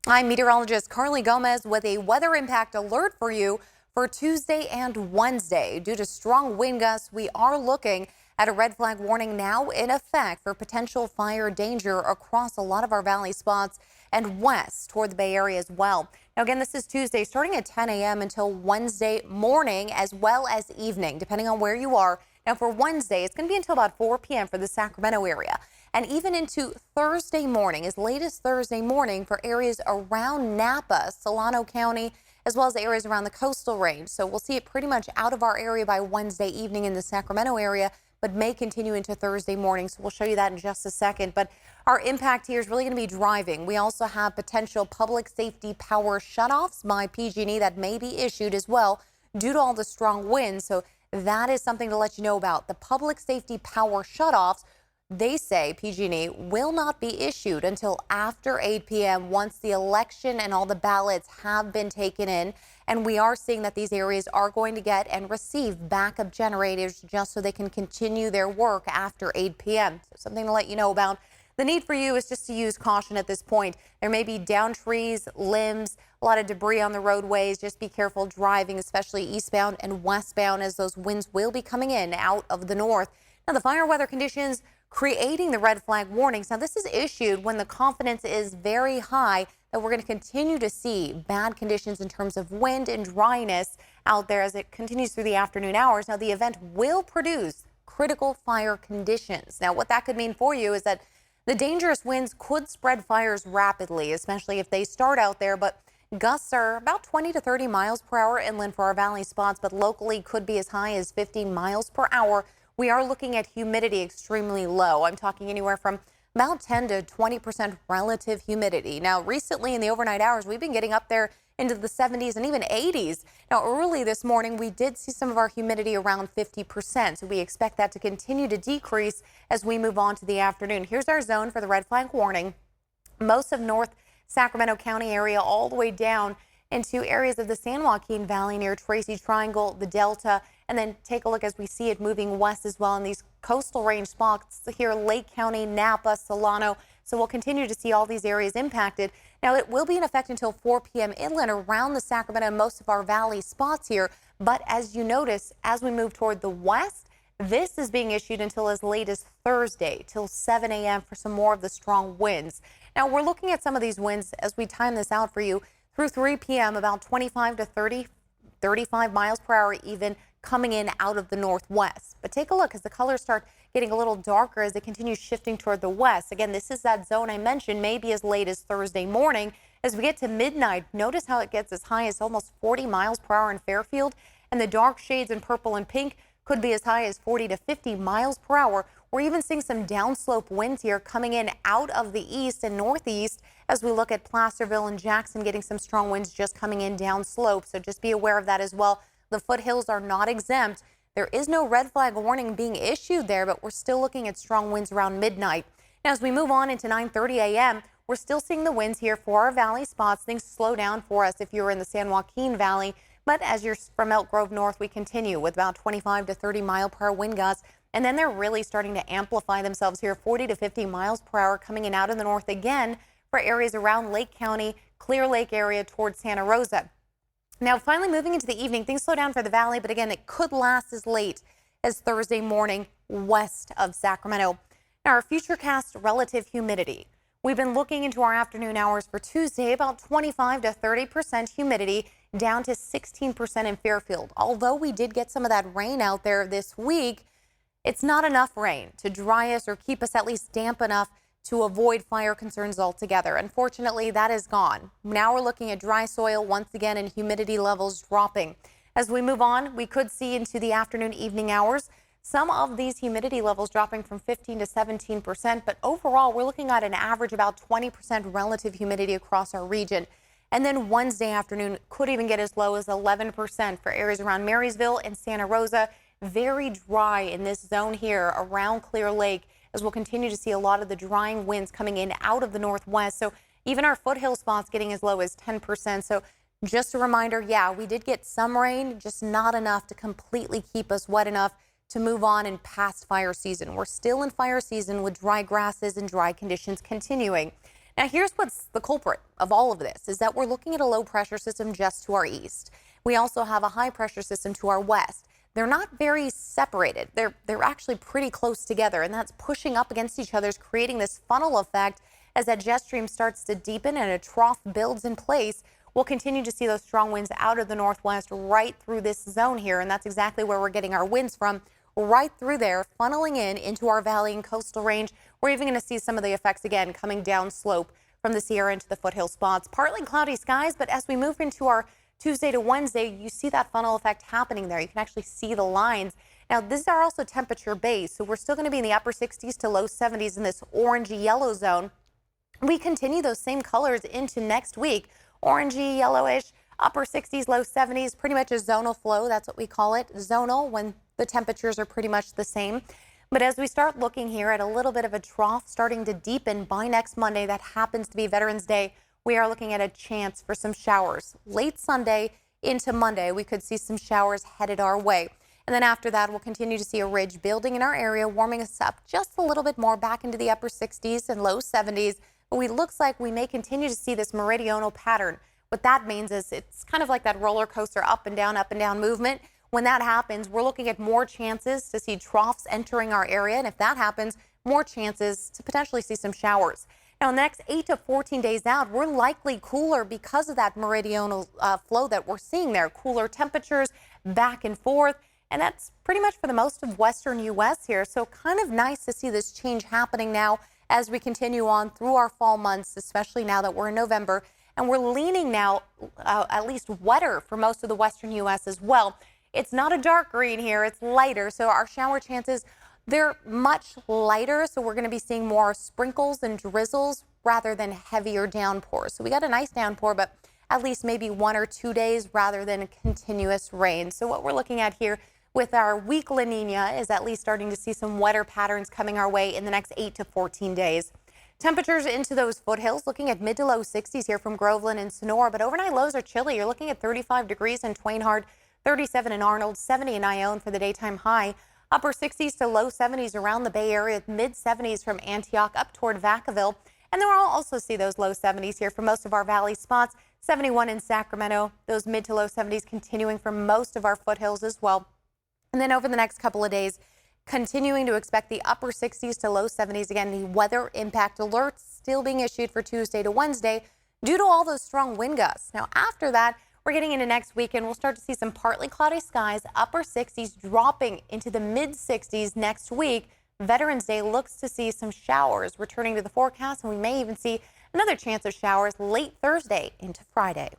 I'm meteorologist Carly Gomez with a weather impact alert for you for Tuesday and Wednesday. Due to strong wind gusts, we are looking at a red flag warning now in effect for potential fire danger across a lot of our valley spots and west toward the Bay Area as well. Now, again, this is Tuesday starting at 10 a.m. until Wednesday morning as well as evening, depending on where you are. Now, for Wednesday, it's going to be until about 4 p.m. for the Sacramento area. And even into Thursday morning, as late as Thursday morning for areas around Napa, Solano County, as well as areas around the coastal range. So we'll see it pretty much out of our area by Wednesday evening in the Sacramento area, but may continue into Thursday morning. So we'll show you that in just a second. But our impact here is really going to be driving. We also have potential public safety power shutoffs by PG&E that may be issued as well due to all the strong winds. So that is something to let you know about. The public safety power shutoffs, they say PG&E will not be issued until after 8 p.m. once the election and all the ballots have been taken in. And we are seeing that these areas are going to get and receive backup generators just so they can continue their work after 8 p.m. So something to let you know about. The need for you is just to use caution at this point. There may be down trees, limbs, a lot of debris on the roadways. Just be careful driving, especially eastbound and westbound, as those winds will be coming in out of the north. Now, the fire weather conditions creating the red flag warnings. Now, this is issued when the confidence is very high that we're going to continue to see bad conditions in terms of wind and dryness out there as it continues through the afternoon hours. Now, the event will produce critical fire conditions. Now, what that could mean for you is that the dangerous winds could spread fires rapidly, especially if they start out there, but gusts are about 20 to 30 miles per hour inland for our valley spots, but locally could be as high as 15 miles per hour. We are looking at humidity extremely low. I'm talking anywhere from about 10 to 20% relative humidity. Now, recently in the overnight hours, we've been getting up there into the 70s and even 80s. Now, early this morning, we did see some of our humidity around 50%. So we expect that to continue to decrease as we move on to the afternoon. Here's our zone for the red flag warning. Most of North Sacramento County area all the way down into areas of the San Joaquin Valley near Tracy Triangle, the Delta, and then take a look as we see it moving west as well in these coastal range spots here, Lake County, Napa, Solano. So we'll continue to see all these areas impacted. Now, it will be in effect until 4 p.m. inland around the Sacramento and most of our valley spots here. But as you notice, as we move toward the west, this is being issued until as late as Thursday, till 7 a.m. for some more of the strong winds. Now, we're looking at some of these winds as we time this out for you through 3 p.m., about 25 to 30, 35 miles per hour even coming in out of the northwest. But take a look as the colors start getting a little darker as they continue shifting toward the west. Again, this is that zone I mentioned, maybe as late as Thursday morning. As we get to midnight, notice how it gets as high as almost 40 miles per hour in Fairfield, and the dark shades in purple and pink could be as high as 40 to 50 miles per hour. We're even seeing some downslope winds here coming in out of the east and northeast as we look at Placerville and Jackson getting some strong winds just coming in downslope. So just be aware of that as well. The foothills are not exempt. There is no red flag warning being issued there, but we're still looking at strong winds around midnight. Now, as we move on into 9:30 a.m., we're still seeing the winds here for our valley spots. Things slow down for us if you're in the San Joaquin Valley. But as you're from Elk Grove north, we continue with about 25 to 30 mile per hour wind gusts. And then they're really starting to amplify themselves here, 40 to 50 miles per hour coming in out of the north again for areas around Lake County, Clear Lake area towards Santa Rosa. Now, finally moving into the evening, things slow down for the valley, but again, it could last as late as Thursday morning west of Sacramento. Now, our futurecast relative humidity. We've been looking into our afternoon hours for Tuesday, about 25 to 30% humidity, down to 16% in Fairfield. Although we did get some of that rain out there this week, it's not enough rain to dry us or keep us at least damp enough to avoid fire concerns altogether. Unfortunately, that is gone. Now we're looking at dry soil once again and humidity levels dropping. As we move on, we could see into the afternoon, evening hours, some of these humidity levels dropping from 15 to 17%, but overall, we're looking at an average about 20% relative humidity across our region. And then Wednesday afternoon could even get as low as 11% for areas around Marysville and Santa Rosa. Very dry in this zone here around Clear Lake, as we'll continue to see a lot of the drying winds coming in out of the northwest. So even our foothill spots getting as low as 10%. So just a reminder, yeah, we did get some rain, just not enough to completely keep us wet enough to move on and past fire season. We're still in fire season with dry grasses and dry conditions continuing. Now, here's what's the culprit of all of this is that we're looking at a low pressure system just to our east. We also have a high pressure system to our west. They're not very separated. They're actually pretty close together, and that's pushing up against each other, creating this funnel effect as that jet stream starts to deepen and a trough builds in place. We'll continue to see those strong winds out of the northwest right through this zone here, and that's exactly where we're getting our winds from, right through there, funneling into our valley and coastal range. We're even going to see some of the effects again coming down slope from the Sierra into the foothill spots. Partly cloudy skies, but as we move into our Tuesday to Wednesday, you see that funnel effect happening there. You can actually see the lines. Now, these are also temperature based, so we're still going to be in the upper 60s to low 70s in this orangey yellow zone. We continue those same colors into next week. Orangey, yellowish, upper 60s, low 70s, pretty much a zonal flow. That's what we call it, zonal, when the temperatures are pretty much the same. But as we start looking here at a little bit of a trough starting to deepen by next Monday, that happens to be Veterans Day, we are looking at a chance for some showers. Late Sunday into Monday, we could see some showers headed our way. And then after that, we'll continue to see a ridge building in our area, warming us up just a little bit more back into the upper 60s and low 70s. But it looks like we may continue to see this meridional pattern. What that means is it's kind of like that roller coaster up and down movement. When that happens, we're looking at more chances to see troughs entering our area. And if that happens, more chances to potentially see some showers. Now, next 8 to 14 days out, we're likely cooler because of that meridional flow that we're seeing there. Cooler temperatures back and forth. And that's pretty much for the most of western U.S. here. So kind of nice to see this change happening now as we continue on through our fall months, especially now that we're in November. And we're leaning now at least wetter for most of the western U.S. as well. It's not a dark green here. It's lighter. So our shower chances, they're much lighter, so we're going to be seeing more sprinkles and drizzles rather than heavier downpours. So we got a nice downpour, but at least maybe 1 or 2 days rather than continuous rain. So what we're looking at here with our weak La Nina is at least starting to see some wetter patterns coming our way in the next 8 to 14 days. Temperatures into those foothills, looking at mid to low 60s here from Groveland and Sonora, but overnight lows are chilly. You're looking at 35 degrees in Twainhard, 37 in Arnold, 70 in Ione for the daytime high. Upper 60s to low 70s around the Bay Area, mid 70s from Antioch up toward Vacaville. And then we'll also see those low 70s here for most of our valley spots. 71 in Sacramento, those mid to low 70s continuing for most of our foothills as well. And then over the next couple of days, continuing to expect the upper 60s to low 70s. Again, the weather impact alerts still being issued for Tuesday to Wednesday due to all those strong wind gusts. Now, after that, we're getting into next weekend. We'll start to see some partly cloudy skies, upper 60s dropping into the mid 60s next week. Veterans Day looks to see some showers returning to the forecast, and we may even see another chance of showers late Thursday into Friday.